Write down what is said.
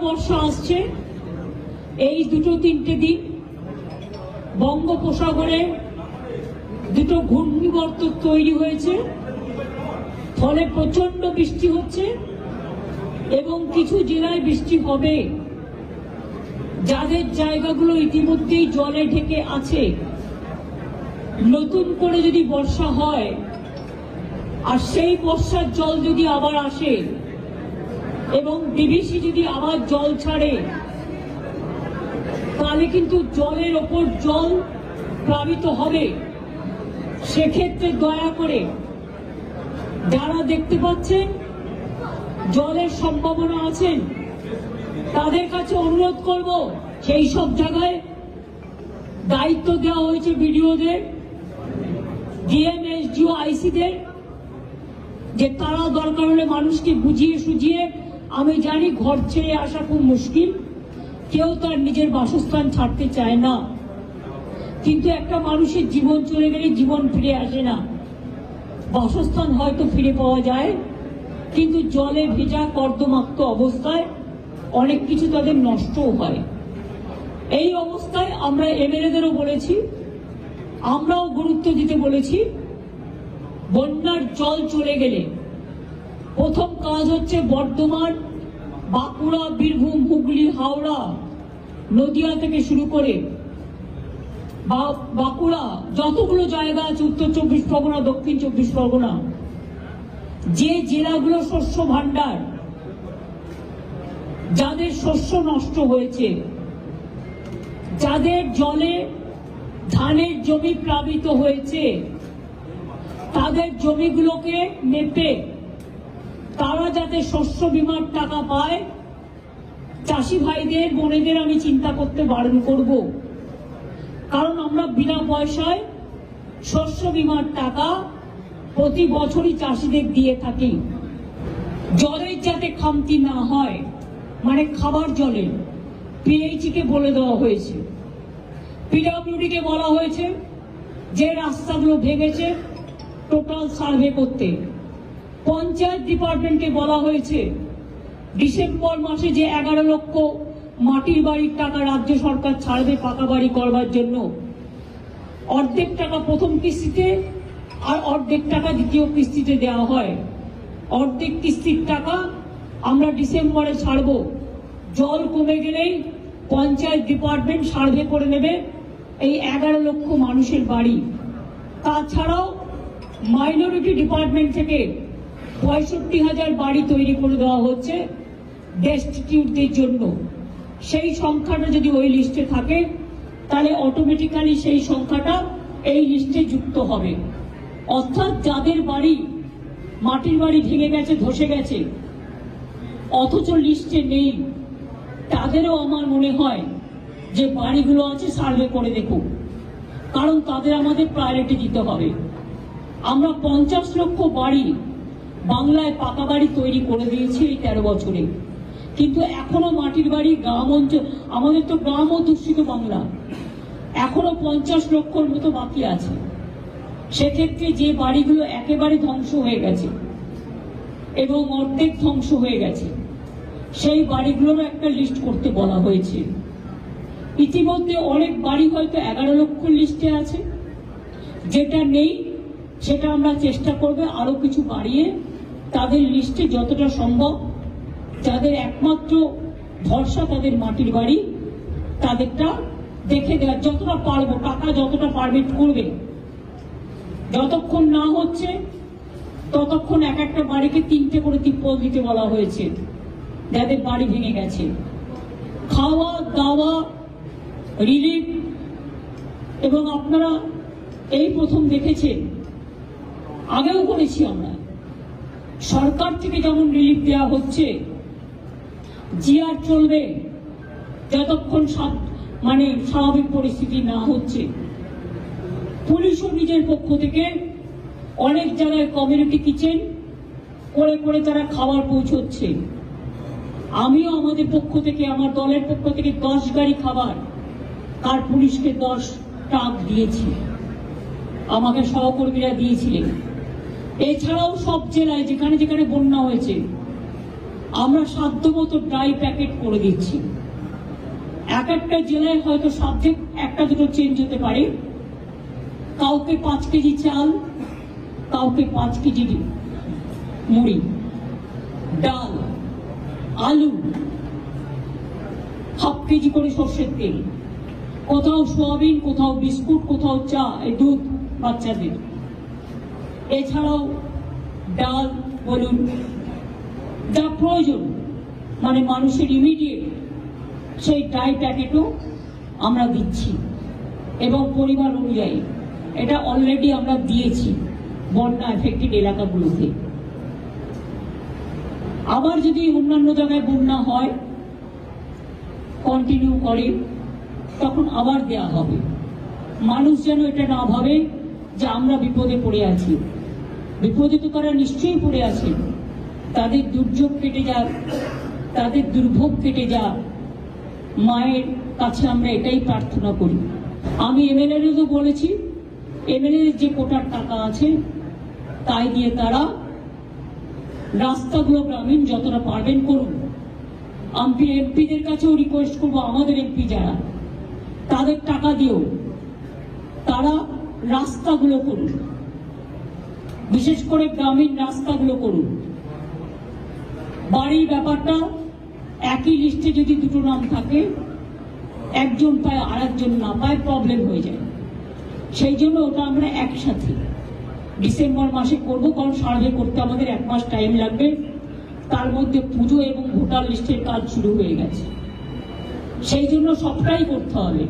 বর্ষা আসছে। এই দুটো তিনটে দিন বঙ্গোপসাগরে দুটো ঘূর্ণিবর্ত তৈরি হয়েছে, ফলে প্রচন্ড বৃষ্টি হচ্ছে এবং কিছু জেলায় বৃষ্টি হবে। যাদের জায়গাগুলো ইতিমধ্যেই জলে ঢেকে আছে, নতুন করে যদি বর্ষা হয় আর সেই বর্ষার জল যদি আবার আসে এবং ডিভিসি যদি আবার জল ছাড়ে, তাহলে কিন্তু জলের ওপর জল প্লাবিত হবে। সেক্ষেত্রে দয়া করে যারা দেখতে পাচ্ছেন জলের সম্ভাবনা আছেন, তাদের কাছে অনুরোধ করব, সেই সব জায়গায় দায়িত্ব দেওয়া হয়েছে বিডিওদের, ডিএম, এসডিও, আইসিদের, যে তারা দরকার হলে মানুষকে বুঝিয়ে সুঝিয়ে, আমি জানি ঘর ছেড়ে আসা খুব মুশকিল, কেউ তার নিজের বাসস্থান ছাড়তে চায় না, কিন্তু একটা মানুষের জীবন চলে গেলে জীবন ফিরে আসে না। বাসস্থান হয়তো ফিরে পাওয়া যায়, কিন্তু জলে ভেজা কর্দমাক্ত অবস্থায় অনেক কিছু তাদের নষ্টও হয়। এই অবস্থায় আমরা এমএলএদেরও বলেছি, আমরাও গুরুত্ব দিতে বলেছি, বন্যার জল চলে গেলে প্রথম কাজ হচ্ছে বর্ধমান, বাঁকুড়া, বীরভূম, হুগলি, হাওড়া, নদিয়া থেকে শুরু করে বাঁকুড়া, যতগুলো জায়গা আছে, উত্তর 24 পরগনা, দক্ষিণ 24 পরগনা, যে জেলাগুলো শস্য ভান্ডার, যাদের শস্য নষ্ট হয়েছে, যাদের জলে ধানের জমি প্লাবিত হয়েছে, তাদের জমিগুলোকে মেপে তারা যাতে শস্য বীমার টাকা পায়, চাষি ভাইদের, বোনেদের আমি চিন্তা করতে বারণ করব। কারণ আমরা বিনা পয়সায় শস্য বীমার টাকা প্রতি বছরই চাষিদের দিয়ে থাকি। জলের যাতে খামতি না হয়, মানে খাবার জলের, পিএইচই কে বলে দেওয়া হয়েছে, পিডব্লিউডি কে বলা হয়েছে যে রাস্তাগুলো ভেঙেছে টোটাল সার্ভে করতে, পঞ্চায়েত ডিপার্টমেন্টকে বলা হয়েছে ডিসেম্বর মাসে যে 11 লক্ষ মাটির বাড়ির টাকা রাজ্য সরকার ছাড়বে পাকা বাড়ি করবার জন্য, অর্ধেক টাকা প্রথম কিস্তিতে আর অর্ধেক টাকা দ্বিতীয় কিস্তিতে দেওয়া হয়। অর্ধেক কিস্তির টাকা আমরা ডিসেম্বরে ছাড়ব। জল কমে গেলেই পঞ্চায়েত ডিপার্টমেন্ট সার্ভে করে নেবে এই 11 লক্ষ মানুষের বাড়ি। তাছাড়াও মাইনরিটি ডিপার্টমেন্ট থেকে 65,000 বাড়ি তৈরি করে দেওয়া হচ্ছে ডেস্টিটিউটদের জন্য। সেই সংখ্যাটা যদি ওই লিস্টে থাকে, তাহলে অটোমেটিক্যালি সেই সংখ্যাটা এই লিস্টে যুক্ত হবে। অর্থাৎ যাদের বাড়ি, মাটির বাড়ি ভেঙে গেছে, ধসে গেছে, অথচ লিস্টে নেই, তাদেরও আমার মনে হয় যে বাড়িগুলো আছে সার্ভে করে দেখুন, কারণ তাদের আমাদের প্রায়োরিটি দিতে হবে। আমরা 50 লক্ষ বাড়ি বাংলায় পাকা বাড়ি তৈরি করে দিয়েছি এই 13 বছরে, কিন্তু এখনো মাটির বাড়ি গ্রাম অঞ্চল, আমাদের তো গ্রাম অধ্যুষিত বাংলা, এখনো 50 লক্ষর মতো বাকি আছে। সেক্ষেত্রে যে বাড়িগুলো একেবারে ধ্বংস হয়ে গেছে এবং অর্ধেক ধ্বংস হয়ে গেছে, সেই বাড়িগুলোর একটা লিস্ট করতে বলা হয়েছে। ইতিমধ্যে অনেক বাড়ি হয়তো 11 লক্ষ লিস্টে আছে, যেটা নেই সেটা আমরা চেষ্টা করব আরো কিছু বাড়িয়ে তাদের লিস্টে যতটা সম্ভব, যাদের একমাত্র ভরসা তাদের মাটির বাড়ি, তাদেরটা দেখে দেওয়ার যতটা পারবো, টাকা যতটা পারমিট করবে। যতক্ষণ না হচ্ছে ততক্ষণ এক একটা বাড়িকে 3টে করে তিরপল দিতে বলা হয়েছে যাদের বাড়ি ভেঙে গেছে। খাওয়া দাওয়া, রিলিফ, এবং আপনারা এই প্রথম দেখেছেন, আগেও করেছি আমরা, সরকার থেকে যেমন রিলিফ দেওয়া হচ্ছে, জিআর চলবে যতক্ষণ মানে স্বাভাবিক পরিস্থিতি না হচ্ছে। পুলিশও নিজের পক্ষ থেকে অনেক জায়গায় কমিউনিটি কিচেন করে করে তারা খাবার পৌঁছচ্ছে। আমিও আমাদের পক্ষ থেকে, আমার দলের পক্ষ থেকে 10 গাড়ি খাবার আর পুলিশকে 10 ট্রাক দিয়েছি, আমাকে সহকর্মীরা দিয়েছিলেন। এছাড়াও সব জেলায় যেখানে যেখানে বন্যা হয়েছে আমরা সাধ্যমতো ড্রাই প্যাকেট করে দিচ্ছি। এক একটা জেলায় হয়তো সাবজেক্ট একটা দুটো চেঞ্জ হতে পারে, কাউকে 5 কেজি চাল, কাউকে 5 কেজি মুড়ি, ডাল, আলু, হাফ কেজি করে সর্ষের তেল, কোথাও সোয়াবিন, কোথাও বিস্কুট, কোথাও চা, এই দুধ বাচ্চাদের। এছাড়াও ডাল বলুন, যা প্রয়োজন মানে মানুষের ইমিডিয়েট, সেই ড্রাই প্যাকেটও আমরা দিচ্ছি এবং পরিবার অনুযায়ী এটা অলরেডি আমরা দিয়েছি বন্যা এফেক্টেড এলাকাগুলোতে। আবার যদি অন্যান্য জায়গায় বন্যা হয়, কন্টিনিউ করে, তখন আবার দেয়া হবে। মানুষ যেন এটা না ভাবে যে আমরা বিপদে পড়ে আছি। বিপদে তো তারা নিশ্চয়ই পড়ে আছে, তাদের দুর্যোগ কেটে যাক, তাদের দুর্ভোগ কেটে যাক, মায়ের কাছে আমরা এটাই প্রার্থনা করি। আমি এমএলএ-ও বলেছি, এমএলএ যে কোটার টাকা আছে তাই দিয়ে তারা রাস্তাগুলো গ্রামীণ যতটা পারবেন করুন। আমি এমপিদের কাছেও রিকোয়েস্ট করবো, আমাদের এমপি যারা, তাদের টাকা দিয়েও তারা রাস্তাগুলো করুন, বিশেষ করে গ্রামীণ রাস্তাগুলো করুন। বাড়ির ব্যাপারটা একই লিস্টে যদি দুটো নাম থাকে, একজন পায় আর একজন না পায়, প্রবলেম হয়ে যায়। সেই জন্য ওটা আমরা একসাথে ডিসেম্বর মাসে করব, কারণ সার্ভে করতে আমাদের 1 মাস টাইম লাগবে। তার মধ্যে পুজো এবং ভোটার লিস্টের কাজ শুরু হয়ে গেছে, সেই জন্য সবটাই করতে হবে।